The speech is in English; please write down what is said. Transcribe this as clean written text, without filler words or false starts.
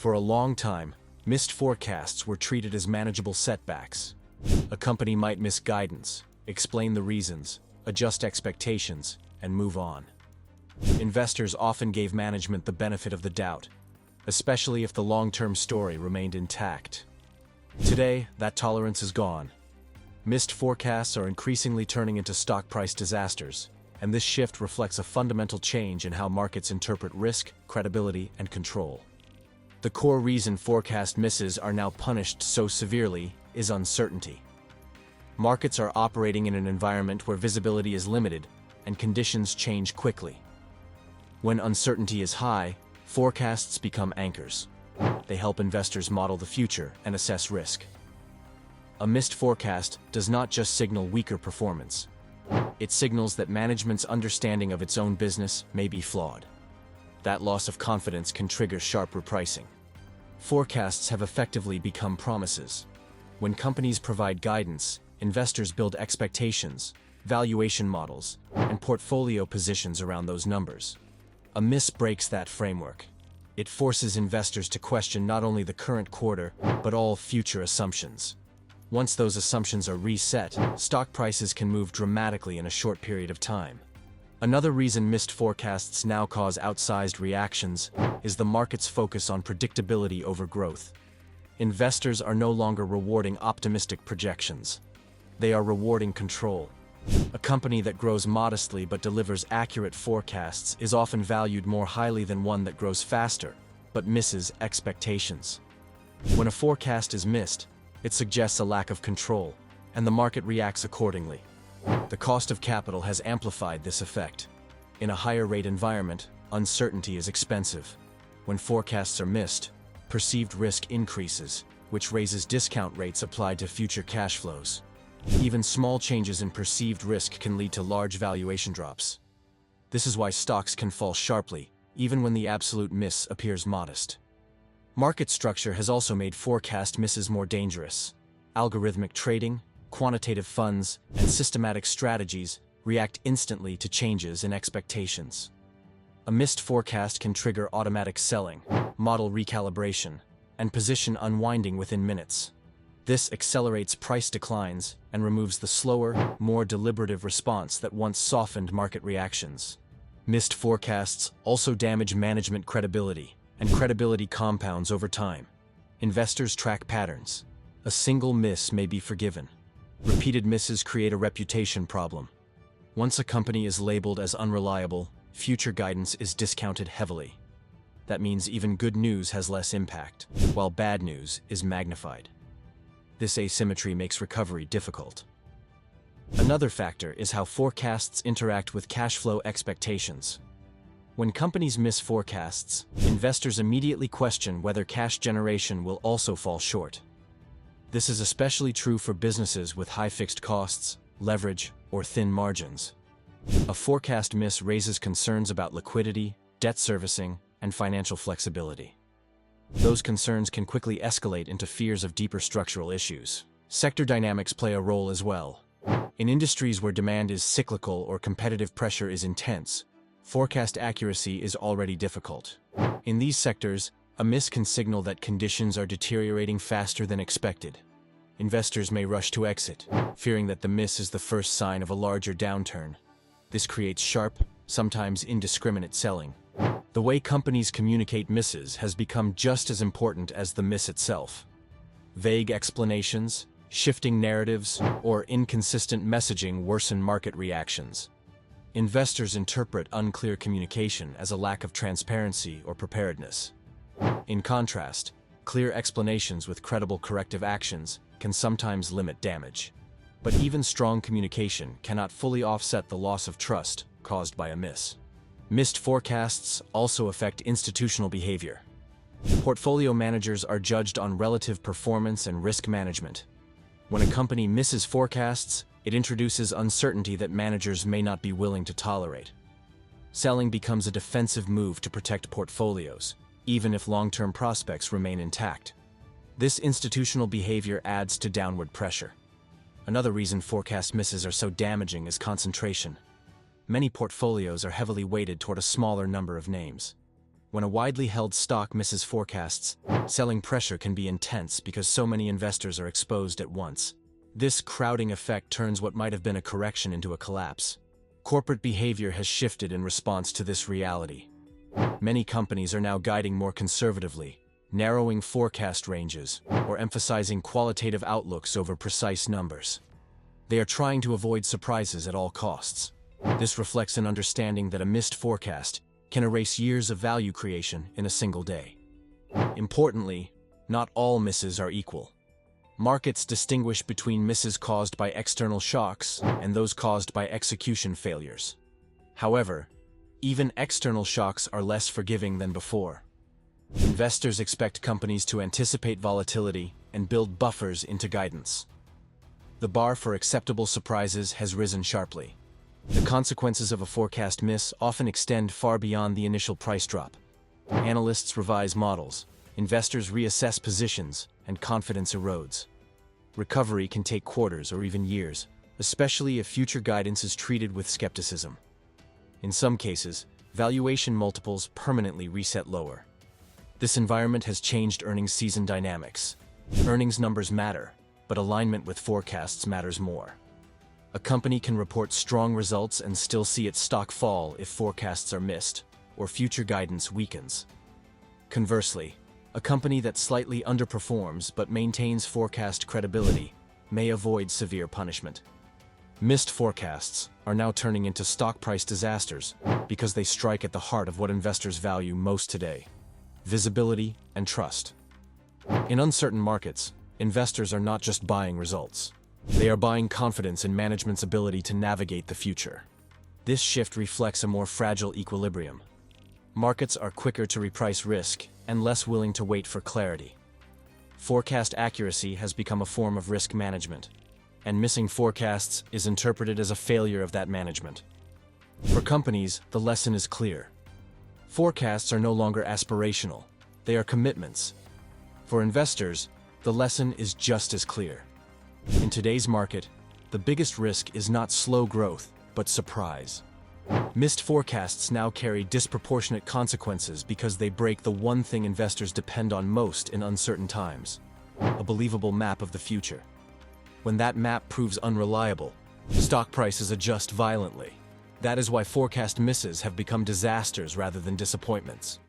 For a long time, missed forecasts were treated as manageable setbacks. A company might miss guidance, explain the reasons, adjust expectations, and move on. Investors often gave management the benefit of the doubt, especially if the long-term story remained intact. Today, that tolerance is gone. Missed forecasts are increasingly turning into stock price disasters, and this shift reflects a fundamental change in how markets interpret risk, credibility, and control. The core reason forecast misses are now punished so severely is uncertainty. Markets are operating in an environment where visibility is limited and conditions change quickly. When uncertainty is high, forecasts become anchors. They help investors model the future and assess risk. A missed forecast does not just signal weaker performance. It signals that management's understanding of its own business may be flawed. That loss of confidence can trigger sharp repricing. Forecasts have effectively become promises. When companies provide guidance, investors build expectations, valuation models, and portfolio positions around those numbers. A miss breaks that framework. It forces investors to question not only the current quarter, but all future assumptions. Once those assumptions are reset, stock prices can move dramatically in a short period of time. Another reason missed forecasts now cause outsized reactions is the market's focus on predictability over growth. Investors are no longer rewarding optimistic projections. They are rewarding control. A company that grows modestly but delivers accurate forecasts is often valued more highly than one that grows faster, but misses expectations. When a forecast is missed, it suggests a lack of control, and the market reacts accordingly. The cost of capital has amplified this effect. In a higher rate environment, uncertainty is expensive. When forecasts are missed, perceived risk increases, which raises discount rates applied to future cash flows. Even small changes in perceived risk can lead to large valuation drops. This is why stocks can fall sharply, even when the absolute miss appears modest. Market structure has also made forecast misses more dangerous. Algorithmic trading, quantitative funds, and systematic strategies react instantly to changes in expectations. A missed forecast can trigger automatic selling, model recalibration, and position unwinding within minutes. This accelerates price declines and removes the slower, more deliberative response that once softened market reactions. Missed forecasts also damage management credibility, and credibility compounds over time. Investors track patterns. A single miss may be forgiven. Repeated misses create a reputation problem. Once a company is labeled as unreliable, future guidance is discounted heavily. That means even good news has less impact, while bad news is magnified. This asymmetry makes recovery difficult. Another factor is how forecasts interact with cash flow expectations. When companies miss forecasts, investors immediately question whether cash generation will also fall short. This is especially true for businesses with high fixed costs, leverage, or thin margins. A forecast miss raises concerns about liquidity, debt servicing, and financial flexibility. Those concerns can quickly escalate into fears of deeper structural issues. Sector dynamics play a role as well. In industries where demand is cyclical or competitive pressure is intense, forecast accuracy is already difficult. In these sectors, a miss can signal that conditions are deteriorating faster than expected. Investors may rush to exit, fearing that the miss is the first sign of a larger downturn. This creates sharp, sometimes indiscriminate selling. The way companies communicate misses has become just as important as the miss itself. Vague explanations, shifting narratives, or inconsistent messaging worsen market reactions. Investors interpret unclear communication as a lack of transparency or preparedness. In contrast, clear explanations with credible corrective actions can sometimes limit damage. But even strong communication cannot fully offset the loss of trust caused by a miss. Missed forecasts also affect institutional behavior. Portfolio managers are judged on relative performance and risk management. When a company misses forecasts, it introduces uncertainty that managers may not be willing to tolerate. Selling becomes a defensive move to protect portfolios, even if long-term prospects remain intact. This institutional behavior adds to downward pressure. Another reason forecast misses are so damaging is concentration. Many portfolios are heavily weighted toward a smaller number of names. When a widely held stock misses forecasts, selling pressure can be intense because so many investors are exposed at once. This crowding effect turns what might have been a correction into a collapse. Corporate behavior has shifted in response to this reality. Many companies are now guiding more conservatively, narrowing forecast ranges, or emphasizing qualitative outlooks over precise numbers. They are trying to avoid surprises at all costs. This reflects an understanding that a missed forecast can erase years of value creation in a single day. Importantly, not all misses are equal. Markets distinguish between misses caused by external shocks and those caused by execution failures. However, even external shocks are less forgiving than before. Investors expect companies to anticipate volatility and build buffers into guidance. The bar for acceptable surprises has risen sharply. The consequences of a forecast miss often extend far beyond the initial price drop. Analysts revise models, investors reassess positions, and confidence erodes. Recovery can take quarters or even years, especially if future guidance is treated with skepticism. In some cases, valuation multiples permanently reset lower. This environment has changed earnings season dynamics. Earnings numbers matter, but alignment with forecasts matters more. A company can report strong results and still see its stock fall if forecasts are missed, or future guidance weakens. Conversely, a company that slightly underperforms but maintains forecast credibility may avoid severe punishment. Missed forecasts are now turning into stock price disasters because they strike at the heart of what investors value most today: visibility and trust. In uncertain markets, investors are not just buying results. They are buying confidence in management's ability to navigate the future. This shift reflects a more fragile equilibrium. Markets are quicker to reprice risk and less willing to wait for clarity. Forecast accuracy has become a form of risk management, and missing forecasts is interpreted as a failure of that management. For companies, the lesson is clear. Forecasts are no longer aspirational, they are commitments. For investors, the lesson is just as clear. In today's market, the biggest risk is not slow growth, but surprise. Missed forecasts now carry disproportionate consequences because they break the one thing investors depend on most in uncertain times: a believable map of the future. When that map proves unreliable, stock prices adjust violently. That is why forecast misses have become disasters rather than disappointments.